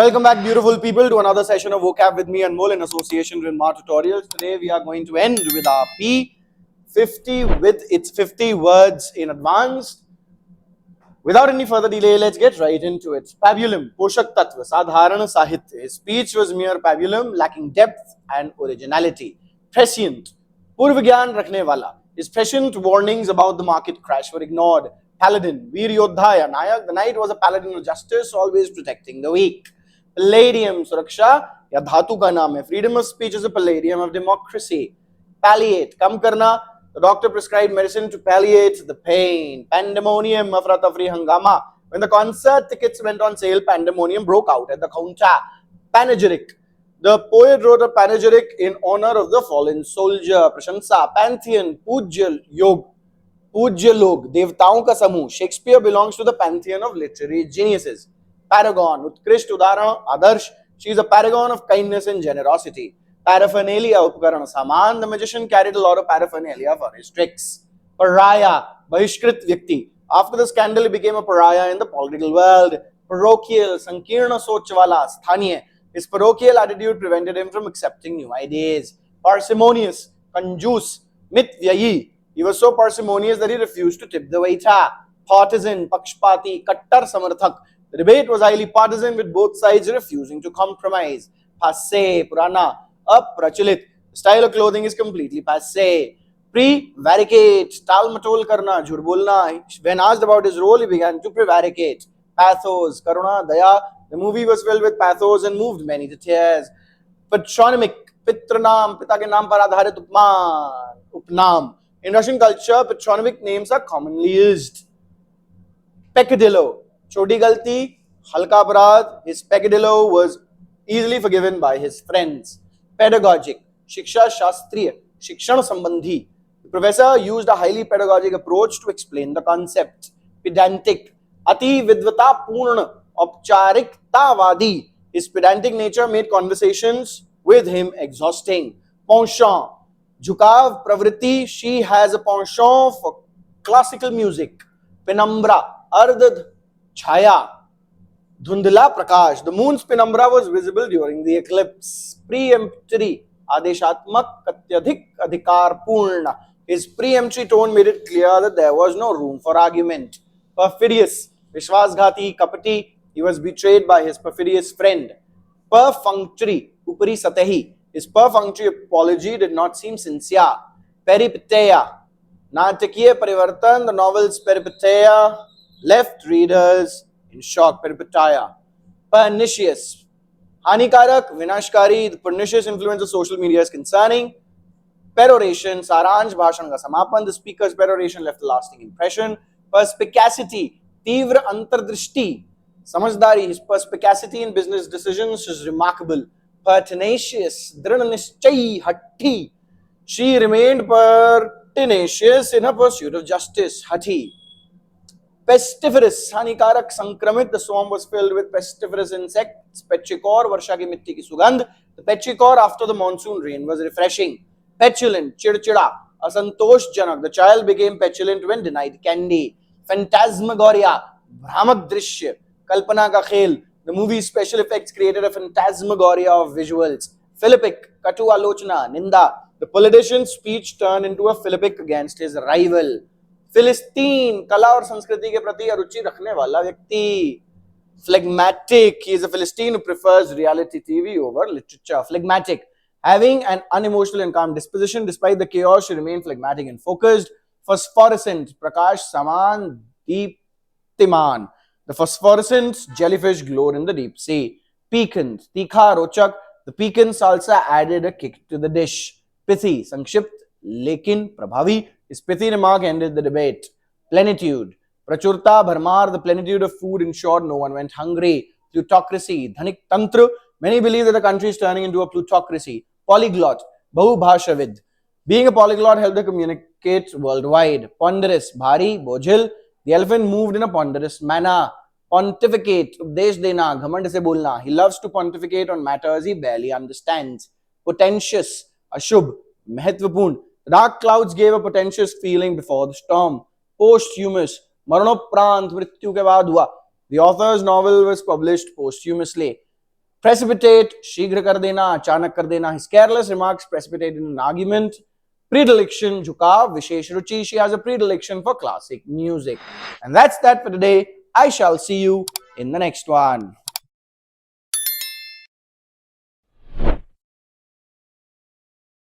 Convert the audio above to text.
Welcome back, beautiful people, to another session of vocab with me, Anmol, in association with Ma Tutorials. Today we are going to end with our P50 with its 50 words in advance. Without any further delay, let's get right into it. Pabulum, Poshak Tattva, Sadharana Sahitya. His speech was mere pabulum, lacking depth and originality. Prescient, Purvagyan Rakhne Wala. His prescient warnings about the market crash were ignored. Paladin, Veer Yodhaya, Nayak. The knight was a paladin of justice, always protecting the weak. Palladium, Suraksha, या धातु का नाम है. Freedom of speech is a palladium of democracy. Palliate, कम करना. The doctor prescribed medicine to palliate the pain. Pandemonium, afra tafri hangama. When the concert tickets went on sale, pandemonium broke out at the counter. Panegyric. The poet wrote a panegyric in honor of the fallen soldier. Prashansa. Pantheon, Pujya Yog. Pujya Log, Devtaon ka samuh. Shakespeare belongs to the pantheon of literary geniuses. Paragon, Utkrisht Udaran, Adarsh. She is a paragon of kindness and generosity. Paraphernalia, Upkarana Saman. The magician carried a lot of paraphernalia for his tricks. Pariah, Bahishkrit Vyakti. After the scandal, he became a pariah in the political world. Parochial, Sankirna Sochwala, Sthaniya. His parochial attitude prevented him from accepting new ideas. Parsimonious, Kanjus, Mitvyayi. He was so parsimonious that he refused to tip the waiter. Partisan, Pakshpati, Kattar Samarthak. The debate was highly partisan, with both sides refusing to compromise. Passe, Purana, Aprachalit. The style of clothing is completely passe. Prevaricate, Talmatol Karna, Jhut bolna. When asked about his role, he began to prevaricate. Pathos, Karuna, Daya. The movie was filled with pathos and moved many to tears. Patronymic, Pitranam, Pita ke naam par adharit upnam. In Russian culture, patronymic names are commonly used. Peccadillo, Choti Galti, Halka Aparadh. His peccadillo was easily forgiven by his friends. Pedagogic, Shiksha Shastriya, Shikshan Sambandhi. The professor used a highly pedagogic approach to explain the concept. Pedantic, Ati Vidvata Purna, Opchariktavadi. His pedantic nature made conversations with him exhausting. Penchant, Jhukav Pravritti, she has a penchant for classical music. Penumbra, Ardh Chaya, Dhundla Prakash. The moon's penumbra was visible during the eclipse. Preemptory, Adeshatmak Katyadhik Adhikar Purna. His preemptory tone made it clear that there was no room for argument. Perfidious, Vishwasghati Kapati. He was betrayed by his perfidious friend. Perfunctory, Upari Satahi. His perfunctory apology did not seem sincere. Peripeteia, Natakiya Parivartan. The novel's peripeteia left readers in shock. Peripeteia. Pernicious, Hanikarak, Vinashkari. The pernicious influence of social media is concerning. Peroration, Saranj, Bhashan ka Samapan. The speaker's peroration left a lasting impression. Perspicacity, Tivra Antardrishti, Samajdari. His perspicacity in business decisions is remarkable. Pertinacious, Drananischai Hatti. She remained pertinacious in her pursuit of justice. Hatti. Pestiferous, Hanikarak Sankramit. The swamp was filled with pestiferous insects. Petrichor, Varsha ki mitti ki sugandh. The petrichor after the monsoon rain was refreshing. Petulant, Chidchida, Asantosh Janak. The child became petulant when denied candy. Phantasmagoria, Bhramak Drishya, Kalpana ka Khel. The movie's special effects created a phantasmagoria of visuals. Philippic, Katu Alochana, Ninda. The politician's speech turned into a Philippic against his rival. Philistine, Kala और संस्कृति के प्रति अरुचि रखने वाला व्यक्ति. Phlegmatic, he is a Philistine who prefers reality TV over literature. Phlegmatic, having an unemotional and calm disposition despite the chaos, she remained phlegmatic and focused. Phosphorescent, Prakash Saman Deeptiman. The phosphorescent jellyfish glowed in the deep sea. Piquant, Tikha Rochak. The piquant salsa added a kick to the dish. Pithi, Sankshipt, Lekin Prabhavi. His pithy remark ended the debate. Plenitude, Prachurta Bharmar. The plenitude of food ensured no one went hungry. Plutocracy, Dhanik Tantra. Many believe that the country is turning into a plutocracy. Polyglot, Bahubhashavid. Being a polyglot helped her communicate worldwide. Ponderous, Bhari, Bojhil. The elephant moved in a ponderous manner. Pontificate, Updesh Dena, Ghamand se bolna. He loves to pontificate on matters he barely understands. Potentious, Ashubh, Mahatvapurn. The dark clouds gave a potentious feeling before the storm. Posthumous, Maranoprant, Mrityu ke baad hua. The author's novel was published posthumously. precipitate, शीघ्र कर देना, अचानक कर देना. His careless remarks precipitated an argument. Predilection, झुकाव, विशेष रुचि. She has a predilection for classic music. And that's that for today. I shall see you in the next one.